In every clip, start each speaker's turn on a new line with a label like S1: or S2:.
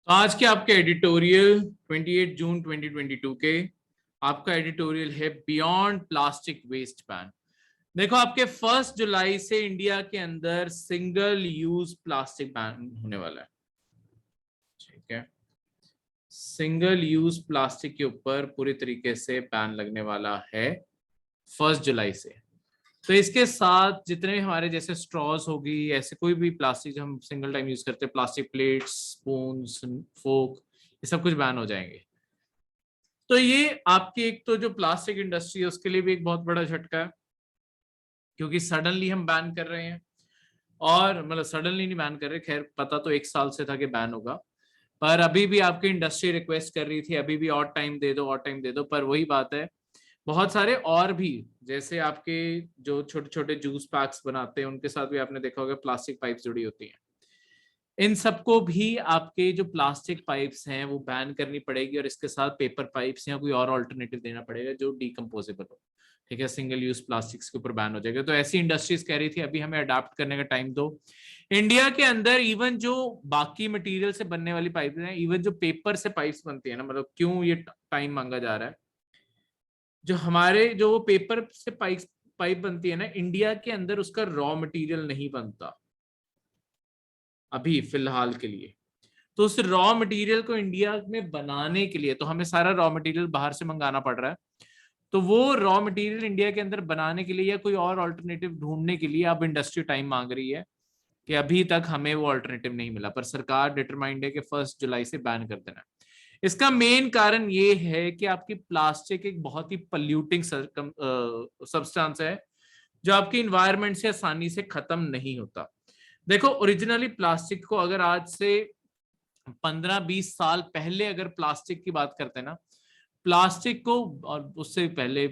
S1: तो आज के आपके एडिटोरियल 28 जून 2022 के आपका एडिटोरियल है बियॉन्ड प्लास्टिक वेस्ट बैन। देखो, आपके 1 जुलाई से इंडिया के अंदर सिंगल यूज प्लास्टिक बैन होने वाला है। ठीक है, सिंगल यूज प्लास्टिक के ऊपर पूरी तरीके से बैन लगने वाला है 1 जुलाई से। तो इसके साथ जितने भी हमारे जैसे स्ट्रॉज होगी, ऐसे कोई भी प्लास्टिक जो हम सिंगल टाइम यूज करते हैं, प्लास्टिक प्लेट्स, स्पून्स, फोक, ये सब कुछ बैन हो जाएंगे। तो ये आपकी एक तो जो प्लास्टिक इंडस्ट्री है उसके लिए भी एक बहुत बड़ा झटका है, क्योंकि सडनली हम बैन कर रहे हैं। और मतलब सडनली नहीं बैन कर रहे, खैर पता तो 1 साल से था कि बैन होगा, पर अभी भी आपकी इंडस्ट्री रिक्वेस्ट कर रही थी अभी भी और टाइम दे दो, और टाइम दे दो। पर वही बात है, बहुत सारे और भी जैसे आपके जो छोटे छोटे जूस पैक्स बनाते हैं उनके साथ भी आपने देखा होगा प्लास्टिक पाइप्स जुड़ी होती हैं। इन सबको भी आपके जो प्लास्टिक पाइप्स हैं वो बैन करनी पड़ेगी, और इसके साथ पेपर पाइप्स या कोई और ऑल्टरनेटिव देना पड़ेगा जो डिकम्पोजेबल हो। ठीक है, सिंगल यूज प्लास्टिक्स के ऊपर बैन हो जाएगा। तो ऐसी इंडस्ट्रीज कह रही थी अभी हमें अडाप्ट करने का टाइम दो। इंडिया के अंदर इवन जो बाकी मटेरियल से बनने वाली पाइप हैं, इवन जो पेपर से पाइप्स बनती है ना, मतलब क्यों ये टाइम मांगा जा रहा है, जो हमारे जो पेपर से पाइप बनती है ना, इंडिया के अंदर उसका रॉ मटेरियल नहीं बनता अभी फिलहाल के लिए। तो उस रॉ मटेरियल को इंडिया में बनाने के लिए तो हमें सारा रॉ मटेरियल बाहर से मंगाना पड़ रहा है। तो वो रॉ मटेरियल इंडिया के अंदर बनाने के लिए या कोई और ऑल्टरनेटिव ढूंढने के लिए अब इंडस्ट्री टाइम मांग रही है, कि अभी तक हमें वो ऑल्टरनेटिव नहीं मिला। पर सरकार डिटरमाइंड है कि 1 जुलाई से बैन कर देना है। इसका मेन कारण ये है कि आपकी प्लास्टिक एक बहुत ही पल्यूटिंग सब्सटेंस है जो आपकी इन्वायरमेंट से आसानी से खत्म नहीं होता। देखो, ओरिजिनली प्लास्टिक को अगर आज से 15-20 साल पहले अगर प्लास्टिक की बात करते हैं ना, प्लास्टिक को, और उससे पहले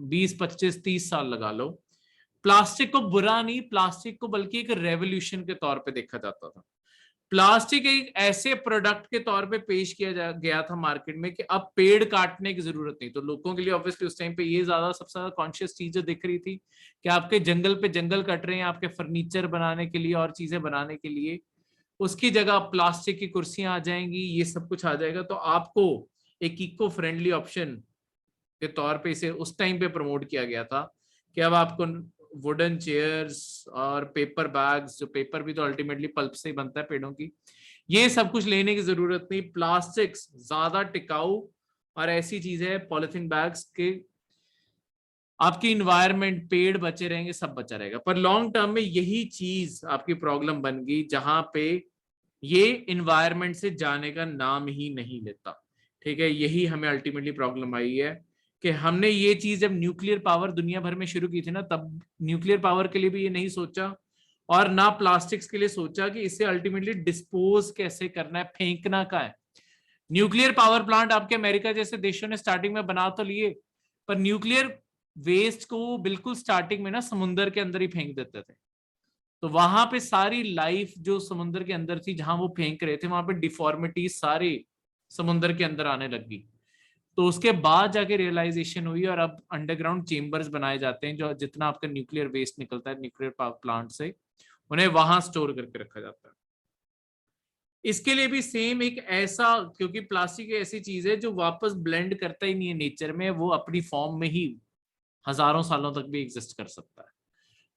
S1: 20-25-30 साल लगा लो, प्लास्टिक को बुरा नहीं, प्लास्टिक को बल्कि एक रेवोल्यूशन के तौर पे देखा जाता था। प्लास्टिक एक ऐसे प्रोडक्ट के तौर पे पेश किया गया था मार्केट में कि अब पेड़ काटने की जरूरत नहीं। तो लोगों के लिए ऑब्वियसली उस टाइम पे ये ज्यादा सबसे ज्यादा कॉन्शियस चीज जो दिख रही थी कि आपके जंगल पे जंगल कट रहे हैं आपके फर्नीचर बनाने के लिए और चीजें बनाने के लिए, उसकी जगह प्लास्टिक की कुर्सियां आ जाएंगी, ये सब कुछ आ जाएगा। तो आपको एक इको फ्रेंडली ऑप्शन के तौर पे इसे उस टाइम पे प्रमोट किया गया था कि अब आपको वुडन चेयर्स और पेपर बैग्स, जो पेपर भी तो अल्टीमेटली पल्प से ही बनता है पेड़ों की, ये सब कुछ लेने की जरूरत नहीं। प्लास्टिक्स ज्यादा टिकाऊ और ऐसी चीज है, पॉलिथीन बैग्स के आपकी इन्वायरमेंट, पेड़ बचे रहेंगे, सब बचा रहेगा। पर लॉन्ग टर्म में यही चीज आपकी प्रॉब्लम बन गई, जहां पे ये इन्वायरमेंट से जाने का नाम ही नहीं लेता। ठीक है, यही हमें अल्टीमेटली प्रॉब्लम आई है कि हमने ये चीज जब न्यूक्लियर पावर दुनिया भर में शुरू की थी ना, तब न्यूक्लियर पावर के लिए भी ये नहीं सोचा, और ना प्लास्टिक्स के लिए सोचा कि इसे अल्टीमेटली डिस्पोज कैसे करना है, फेंकना का है। न्यूक्लियर पावर प्लांट आपके अमेरिका जैसे देशों ने स्टार्टिंग में बना तो लिए, पर न्यूक्लियर वेस्ट को बिल्कुल स्टार्टिंग में ना समुंदर के अंदर ही फेंक देते थे। तो वहां पे सारी लाइफ जो समुद्र के अंदर थी, जहां वो फेंक रहे थे, वहां पे डिफॉर्मिटी सारे समुद्र के अंदर आने लगी। तो उसके बाद जाके रियलाइजेशन हुई, और अब अंडरग्राउंड चेम्बर्स बनाए जाते हैं, जो जितना आपका न्यूक्लियर वेस्ट निकलता है न्यूक्लियर पावर प्लांट से, उन्हें वहां स्टोर करके रखा जाता है। इसके लिए भी सेम एक ऐसा, क्योंकि प्लास्टिक ऐसी चीज है जो वापस ब्लेंड करता ही नहीं है नेचर में, वो अपनी फॉर्म में ही हजारों सालों तक भी एग्जिस्ट कर सकता है।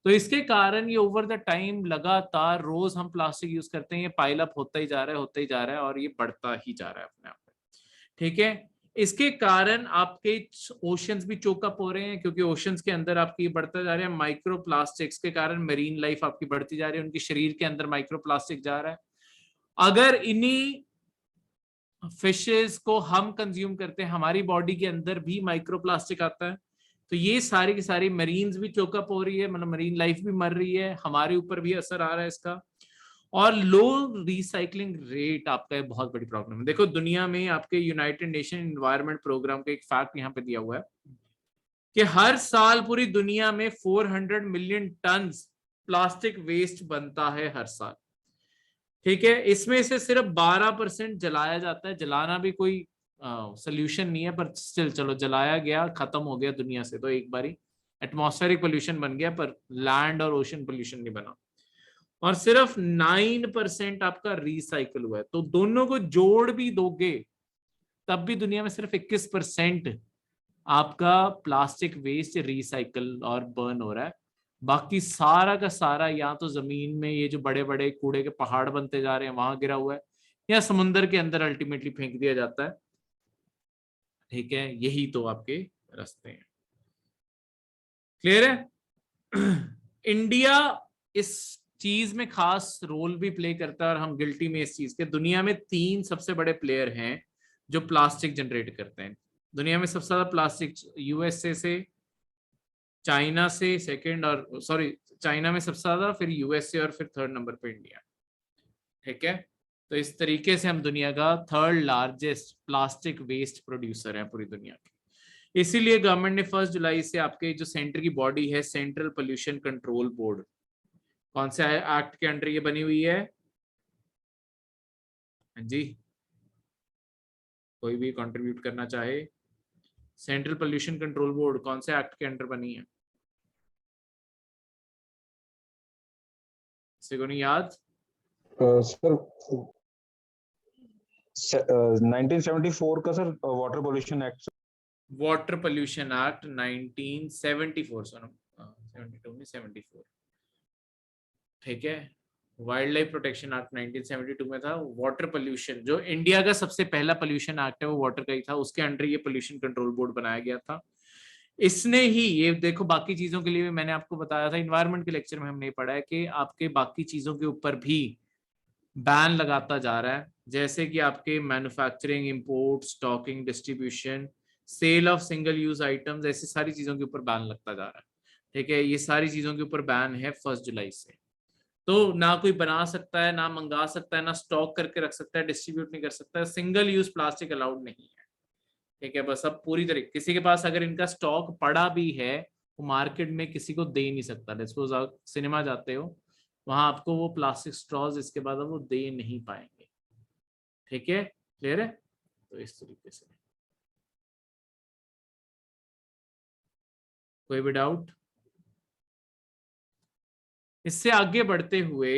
S1: तो इसके कारण ये ओवर द टाइम लगातार रोज हम प्लास्टिक यूज करते हैं, ये पाइल अप होता ही जा रहा है, होता ही जा रहा है, और ये बढ़ता ही जा रहा है अपने आप में। ठीक है, इसके कारण आपके ओशंस भी चोकअप हो रहे हैं, क्योंकि ओशंस के अंदर आपकी बढ़ता जा रहा है माइक्रो प्लास्टिक्स के कारण, मरीन लाइफ आपकी बढ़ती जा रही है, उनके शरीर के अंदर माइक्रो प्लास्टिक जा रहा है। अगर इन्हीं फिशेस को हम कंज्यूम करते हैं, हमारी बॉडी के अंदर भी माइक्रो प्लास्टिक आता है। तो ये सारी की सारी मरीन्स भी चोकअप हो रही है, मतलब मरीन लाइफ भी मर रही है, हमारे ऊपर भी असर आ रहा है इसका। और लो रिसाइकलिंग रेट आपका एक बहुत बड़ी प्रॉब्लम है। देखो, दुनिया में आपके यूनाइटेड नेशन एनवायरनमेंट प्रोग्राम का एक फैक्ट यहाँ पे दिया हुआ है कि हर साल पूरी दुनिया में 400 मिलियन टन प्लास्टिक वेस्ट बनता है हर साल। ठीक है, इसमें से सिर्फ 12% जलाया जाता है। जलाना भी कोई सोल्यूशन नहीं है, पर स्टिल चलो, जलाया गया, खत्म हो गया दुनिया से, तो एक बारी एटमॉस्फेरिक पोल्यूशन बन गया, पर लैंड और ओशन पोल्यूशन नहीं बना। और सिर्फ 9% आपका रिसाइकल हुआ है। तो दोनों को जोड़ भी दोगे तब भी दुनिया में सिर्फ 21% आपका प्लास्टिक वेस्ट रिसाइकल और बर्न हो रहा है। बाकी सारा का सारा या तो जमीन में ये जो बड़े बड़े कूड़े के पहाड़ बनते जा रहे हैं वहां गिरा हुआ है, या समुद्र के अंदर अल्टीमेटली फेंक दिया जाता है। ठीक है, यही तो आपके रास्ते हैं। क्लियर है? इंडिया इस चीज में खास रोल भी प्ले करता है और हम गिल्टी में इस चीज के। दुनिया में 3 सबसे बड़े प्लेयर हैं जो प्लास्टिक जनरेट करते हैं। दुनिया में सबसे ज्यादा प्लास्टिक यूएसए से, चाइना से सेकंड, और सॉरी चाइना में सबसे ज्यादा, फिर यूएसए, और फिर थर्ड नंबर पे इंडिया। ठीक है, तो इस तरीके से हम दुनिया का third largest plastic waste producer हैं पूरी दुनिया के। इसीलिए गवर्नमेंट ने 1 जुलाई से आपके जो सेंटर की बॉडी है, सेंट्रल पोल्यूशन कंट्रोल बोर्ड, कौन से एक्ट के अंडर ये बनी हुई है? हाँ जी, कोई भी कंट्रीब्यूट करना चाहे। सेंट्रल पोल्यूशन कंट्रोल बोर्ड कौन से एक्ट के अंडर बनी है? किसी को नहीं याद?
S2: सर 1974 का sir water pollution act.
S1: Water pollution act 1974, sir 72 में 74। ठीक है, वाइल्ड लाइफ प्रोटेक्शन एक्ट 1972 में था। वाटर पोल्यूशन, जो इंडिया का सबसे पहला पोल्यूशन एक्ट है वो वाटर का ही था, उसके अंडर ये पोल्यूशन कंट्रोल बोर्ड बनाया गया था। इसने ही, ये देखो बाकी चीजों के लिए भी मैंने आपको बताया था, इन्वायरमेंट के लेक्चर में हमने पढ़ा है कि आपके बाकी चीजों के ऊपर भी बैन लगाता जा रहा है, जैसे कि आपके manufacturing, import, stocking, distribution, sale of single use items, ऐसी सारी चीजों के ऊपर बैन लगता जा रहा है। ठीक है, ये सारी चीजों के ऊपर बैन है 1 जुलाई से। तो ना कोई बना सकता है, ना मंगा सकता है, ना स्टॉक करके रख सकता है, डिस्ट्रीब्यूट नहीं कर सकता है, सिंगल यूज प्लास्टिक अलाउड नहीं है। ठीक है, बस अब पूरी तरीके, किसी के पास अगर इनका स्टॉक पड़ा भी है वो मार्केट में किसी को दे ही नहीं सकता। सपोज आप सिनेमा जाते हो, वहां आपको वो प्लास्टिक स्ट्रॉज इसके बाद वो दे नहीं पाएंगे। ठीक है, क्लियर है? तो इस तरीके से, कोई भी डाउट? इससे आगे बढ़ते हुए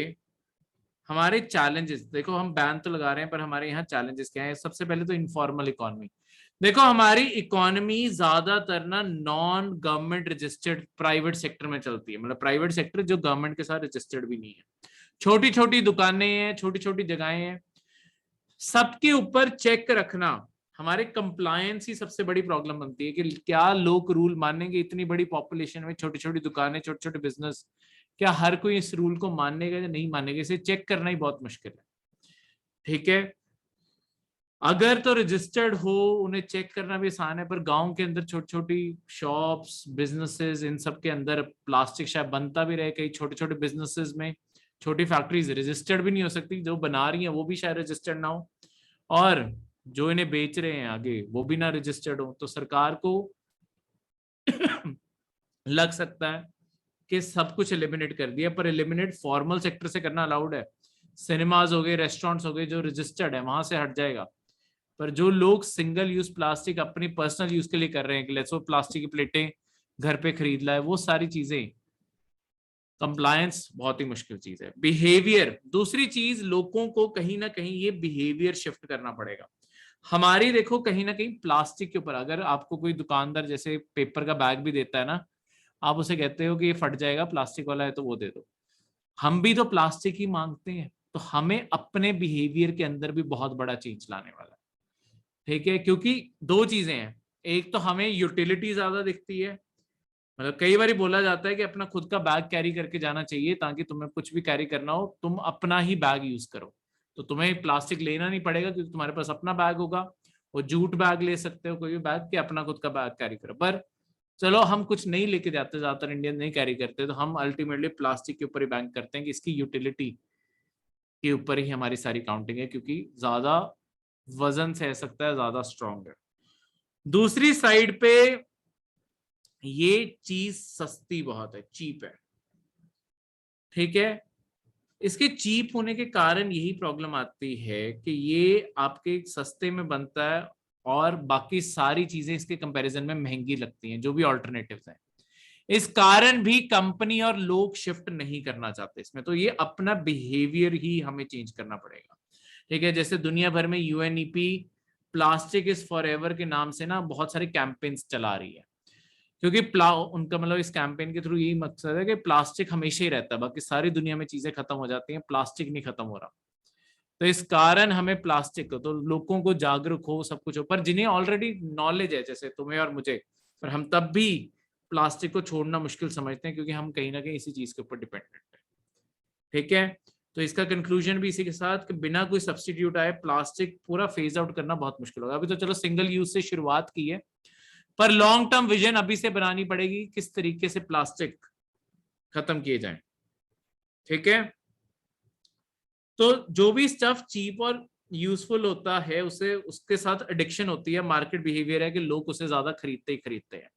S1: हमारे चैलेंजेस देखो, हम बैन तो लगा रहे हैं पर हमारे यहाँ चैलेंजेस क्या है? सबसे पहले तो इनफॉर्मल इकोनॉमी। देखो हमारी इकोनॉमी ज्यादातर ना non government registered private sector में चलती है, मतलब प्राइवेट सेक्टर जो गवर्नमेंट के साथ रजिस्टर्ड भी नहीं है। छोटी छोटी दुकानें हैं, छोटी छोटी जगहें हैं, सबके ऊपर चेक रखना। हमारे कंप्लायंस ही सबसे बड़ी प्रॉब्लम बनती है कि क्या लोग रूल मानेंगे? इतनी बड़ी पॉपुलेशन में छोटी छोटी दुकानें, छोटे छोटे बिजनेस, क्या हर कोई इस रूल को मानेगा या नहीं मानेगा? इसे चेक करना ही बहुत मुश्किल है। ठीक है, अगर तो रजिस्टर्ड हो उन्हें चेक करना भी आसान है, पर गांव के अंदर छोटी छोटी शॉप्स, बिजनेसेस, इन सब के अंदर प्लास्टिक शायद बनता भी रहे। कई छोटे छोटे बिजनेसेस में, छोटी फैक्ट्रीज रजिस्टर्ड भी नहीं हो सकती, जो बना रही हैं वो भी शायद रजिस्टर्ड ना हो, और जो इन्हें बेच रहे हैं आगे वो भी ना रजिस्टर्ड हो। तो सरकार को लग सकता है कि सब कुछ एलिमिनेट कर दिया, पर एलिमिनेट फॉर्मल सेक्टर से करना अलाउड है। सिनेमाज हो गए, रेस्टोरेंट्स हो गए, जो रजिस्टर्ड है वहां से हट जाएगा। पर जो लोग सिंगल यूज प्लास्टिक अपनी पर्सनल यूज के लिए कर रहे हैं, कि लेट्स सपोज प्लास्टिक की प्लेटें घर पे खरीद लाए, वो सारी चीजें, कंप्लायंस बहुत ही मुश्किल चीज है। बिहेवियर, दूसरी चीज, लोगों को कहीं ना कहीं ये बिहेवियर शिफ्ट करना पड़ेगा। हमारी देखो कहीं ना कहीं प्लास्टिक के ऊपर, अगर आपको कोई दुकानदार जैसे पेपर का बैग भी देता है ना, आप उसे कहते हो कि ये फट जाएगा, प्लास्टिक वाला है तो वो दे दो। हम भी तो प्लास्टिक ही मांगते हैं, तो हमें अपने बिहेवियर के अंदर भी बहुत बड़ा चेंज लाने वाला है। ठीक है, क्योंकि 2 चीजें हैं, एक तो हमें यूटिलिटी ज्यादा दिखती है, मतलब कई बार बोला जाता है कि अपना खुद का बैग कैरी करके जाना चाहिए, ताकि तुम्हें कुछ भी कैरी करना हो तुम अपना ही बैग यूज करो, तो तुम्हें प्लास्टिक लेना नहीं पड़ेगा क्योंकि तुम्हारे पास अपना बैग होगा। वो जूट बैग ले सकते हो, कोई भी बैग, कि अपना खुद का बैग कैरी करो। पर चलो हम कुछ नहीं लेके जाते, ज्यादातर इंडियन नहीं कैरी करते, तो हम अल्टीमेटली प्लास्टिक के ऊपर ही बैंक करते हैं कि इसकी यूटिलिटी के ऊपर ही हमारी सारी काउंटिंग है, क्योंकि ज्यादा वजन सह सकता है, ज्यादा स्ट्रांग है। दूसरी साइड पे ये चीज सस्ती बहुत है, चीप है। ठीक है, इसके चीप होने के कारण यही प्रॉब्लम आती है कि ये आपके सस्ते में बनता है और बाकी सारी चीजें इसके कंपैरिजन में महंगी लगती हैं, जो भी ऑल्टरनेटिव्स हैं। इस कारण भी कंपनी और लोग शिफ्ट नहीं करना चाहते इसमें, तो ये अपना बिहेवियर ही हमें चेंज करना पड़ेगा। ठीक है, जैसे दुनिया भर में UNEP plastic is for ever के नाम से ना बहुत सारे कैंपेन्स चला रही है, क्योंकि उनका मतलब इस कैंपेन के थ्रू यही मकसद है कि प्लास्टिक हमेशा ही रहता है, बाकी सारी दुनिया में चीजें खत्म हो जाती हैं, प्लास्टिक नहीं खत्म हो रहा। तो इस कारण हमें प्लास्टिक को, तो लोगों को जागरूक हो, सब कुछ हो, पर जिन्हें ऑलरेडी नॉलेज है जैसे तुम्हें और मुझे, पर हम तब भी प्लास्टिक को छोड़ना मुश्किल समझते हैं, क्योंकि हम कहीं ना कहीं इसी चीज के ऊपर डिपेंडेंट है। ठीक है, तो इसका कंक्लूजन भी इसी के साथ कि बिना कोई सब्स्टिट्यूट आए प्लास्टिक पूरा फेज आउट करना बहुत मुश्किल होगा। अभी तो चलो सिंगल यूज से शुरुआत की है, पर लॉन्ग टर्म विजन अभी से बनानी पड़ेगी किस तरीके से प्लास्टिक खत्म किए जाए। ठीक है, तो जो भी स्टफ चीप और यूजफुल होता है उसे, उसके साथ एडिक्शन होती है, मार्केट बिहेवियर है कि लोग उसे ज्यादा खरीदते ही खरीदते हैं।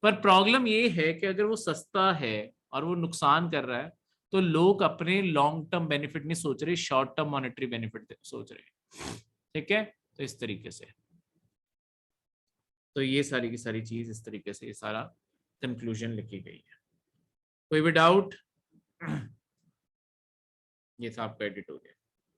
S1: पर प्रॉब्लम ये है कि अगर वो सस्ता है और वो नुकसान कर रहा है, तो लोग अपने लॉन्ग टर्म बेनिफिट नहीं सोच रहे, शॉर्ट टर्म मॉनेटरी बेनिफिट सोच रहे। ठीक है, तो इस तरीके से, तो ये सारी की सारी चीज इस तरीके से ये सारा कंक्लूजन लिखी गई है। कोई भी डाउट? ये था आपका एडिट हो गया।